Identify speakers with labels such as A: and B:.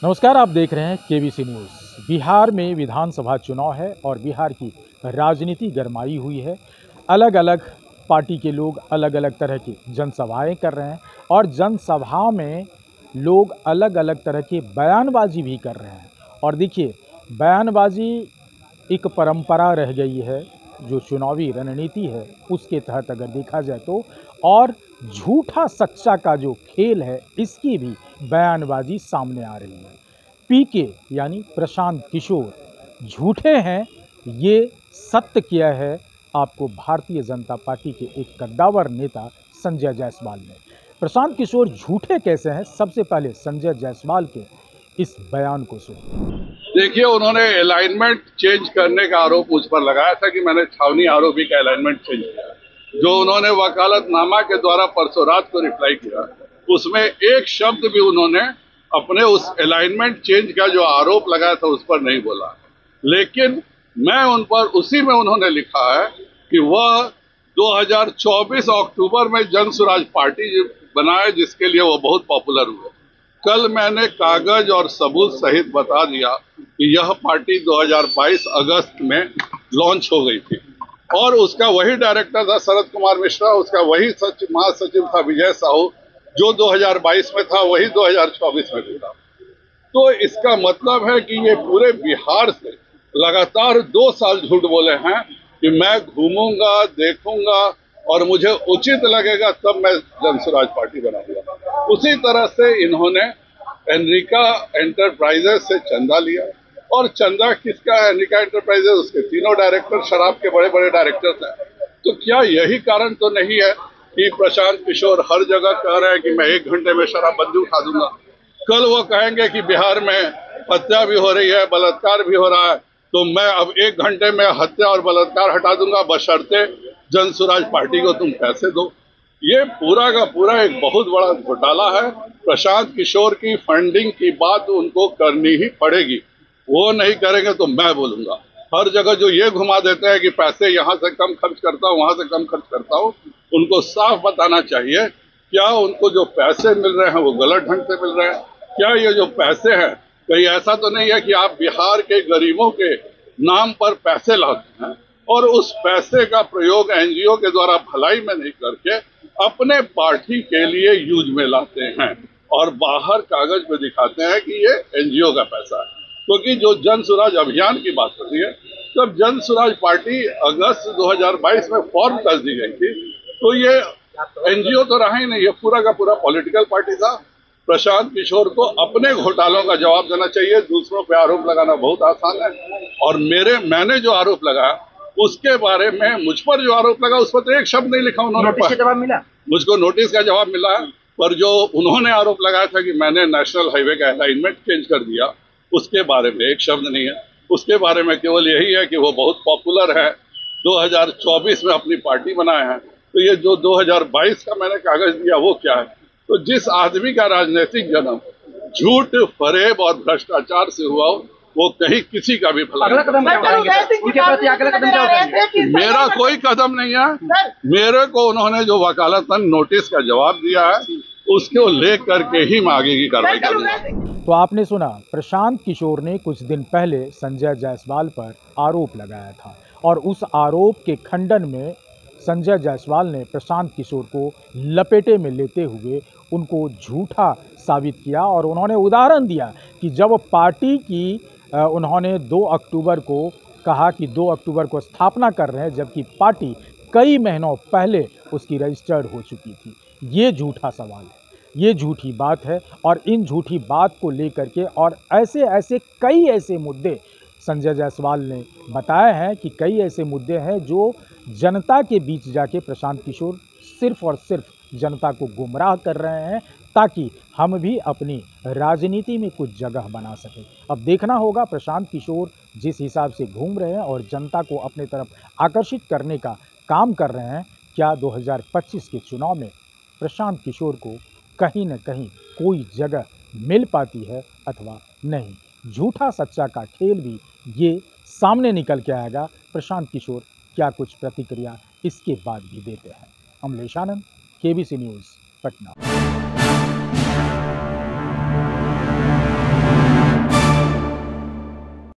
A: नमस्कार, आप देख रहे हैं केबीसी न्यूज़। बिहार में विधानसभा चुनाव है और बिहार की राजनीति गरमाई हुई है। अलग अलग पार्टी के लोग अलग अलग तरह की जनसभाएं कर रहे हैं और जनसभा में लोग अलग अलग तरह की बयानबाजी भी कर रहे हैं। और देखिए, बयानबाजी एक परंपरा रह गई है जो चुनावी रणनीति है उसके तहत अगर देखा जाए तो, और झूठा सच्चा का जो खेल है इसकी भी बयानबाजी सामने आ रही है। पीके यानी प्रशांत किशोर झूठे हैं, ये सत्य किया है आपको भारतीय जनता पार्टी के एक कद्दावर नेता संजय जायसवाल ने। प्रशांत किशोर झूठे कैसे हैं, सबसे पहले संजय जायसवाल के इस बयान को सुनिए।
B: देखिए, उन्होंने अलाइनमेंट चेंज करने का आरोप मुझ पर लगाया था कि मैंने छावनी आरोपी का अलाइनमेंट चेंज किया, जो उन्होंने वकालतनामा के द्वारा परसों रात को रिप्लाई किया। उसमें एक शब्द भी उन्होंने अपने उस अलाइनमेंट चेंज का जो आरोप लगाया था उस पर नहीं बोला। लेकिन मैं उन पर उसी में उन्होंने लिखा है कि वह 2024 अक्टूबर में जन स्वराज पार्टी बनाए, जिसके लिए वो बहुत पॉपुलर हुए। कल मैंने कागज और सबूत सहित बता दिया कि यह पार्टी 2022 अगस्त में लॉन्च हो गई थी और उसका वही डायरेक्टर था शरद कुमार मिश्रा, उसका वही महासचिव था विजय साहू, जो 2022 में था वही 2024 में भी था। तो इसका मतलब है कि ये पूरे बिहार से लगातार 2 साल झूठ बोले हैं कि मैं घूमूंगा, देखूंगा और मुझे उचित लगेगा तब मैं जन स्वराज पार्टी बनाऊंगा। उसी तरह से इन्होंने एनरिका एंटरप्राइजेस से चंदा लिया। और चंदा किसका है? एनरिका एंटरप्राइजेस, उसके तीनों डायरेक्टर शराब के बड़े बड़े डायरेक्टर्स हैं। तो क्या यही कारण तो नहीं है कि प्रशांत किशोर हर जगह कह रहे हैं कि मैं 1 घंटे में शराबबंदी उठा दूंगा? कल वो कहेंगे कि बिहार में हत्या भी हो रही है, बलात्कार भी हो रहा है, तो मैं अब 1 घंटे में हत्या और बलात्कार हटा दूंगा, बशर्ते जन स्वराज पार्टी को तुम पैसे दो। ये पूरा का पूरा एक बहुत बड़ा घोटाला है। प्रशांत किशोर की फंडिंग की बात उनको करनी ही पड़ेगी। वो नहीं करेंगे तो मैं बोलूंगा। हर जगह जो ये घुमा देते हैं कि पैसे यहाँ से कम खर्च करता हूँ, वहां से कम खर्च करता हूँ, उनको साफ बताना चाहिए क्या उनको जो पैसे मिल रहे हैं वो गलत ढंग से मिल रहे हैं? क्या ये जो पैसे हैं, कहीं ऐसा तो नहीं है कि आप बिहार के गरीबों के नाम पर पैसे लाते हैं और उस पैसे का प्रयोग एनजीओ के द्वारा भलाई में नहीं करके अपने पार्टी के लिए यूज में लाते हैं और बाहर कागज पे दिखाते हैं कि ये एनजीओ का पैसा है? क्योंकि जो जन स्वराज अभियान की बात होती है, जब जन स्वराज पार्टी अगस्त 2022 में फॉर्म कर दी गई थी तो ये एनजीओ तो रहा ही नहीं, ये पूरा का पूरा पॉलिटिकल पार्टी था। प्रशांत किशोर को अपने घोटालों का जवाब देना चाहिए। दूसरों पे आरोप लगाना बहुत आसान है और मैंने जो आरोप लगाया उसके बारे में, मुझ पर जो आरोप लगा उस पर तो एक शब्द नहीं लिखा उन्होंने।
C: नोटिस का जवाब मिला?
B: मुझको नोटिस का जवाब मिला है, पर जो उन्होंने आरोप लगाया था कि मैंने नेशनल हाईवे का अलाइनमेंट चेंज कर दिया, उसके बारे में एक शब्द नहीं है। उसके बारे में केवल यही है कि वो बहुत पॉपुलर है, 2024 में अपनी पार्टी बनाए हैं। तो ये जो 2022 का मैंने कागज दिया वो क्या है? तो जिस आदमी का राजनीतिक जन्म झूठ, फरेब और भ्रष्टाचार से हुआ हो, वो कहीं किसी का भी भला
C: अगला कदम क्या उठाएंगे? उनके प्रति अगला कदम क्या उठाएंगे?
B: मेरा कोई कदम नहीं है। मेरे को उन्होंने जो वकालतन नोटिस का जवाब दिया है उसको लेकर के ही मैं आगे की कार्रवाई करूंगा।
A: तो आपने सुना, प्रशांत किशोर ने कुछ दिन पहले संजय जायसवाल पर आरोप लगाया था और उस आरोप के खंडन में संजय जायसवाल ने प्रशांत किशोर को लपेटे में लेते हुए उनको झूठा साबित किया और उन्होंने उदाहरण दिया कि जब पार्टी की उन्होंने 2 अक्टूबर को कहा कि 2 अक्टूबर को स्थापना कर रहे हैं, जबकि पार्टी कई महीनों पहले उसकी रजिस्टर्ड हो चुकी थी। ये झूठा सवाल है, ये झूठी बात है और इन झूठी बात को लेकर के और ऐसे कई ऐसे मुद्दे संजय जायसवाल ने बताए हैं कि कई ऐसे मुद्दे हैं जो जनता के बीच जाके प्रशांत किशोर सिर्फ और सिर्फ जनता को गुमराह कर रहे हैं ताकि हम भी अपनी राजनीति में कुछ जगह बना सकें। अब देखना होगा प्रशांत किशोर जिस हिसाब से घूम रहे हैं और जनता को अपने तरफ आकर्षित करने का काम कर रहे हैं, क्या 2025 के चुनाव में प्रशांत किशोर को कहीं न कहीं कोई जगह मिल पाती है अथवा नहीं। झूठा सच्चा का खेल भी ये सामने निकल के आएगा। प्रशांत किशोर क्या कुछ प्रतिक्रिया इसके बाद भी देते हैं। अमलेश आनंद, केबीसी न्यूज़, पटना।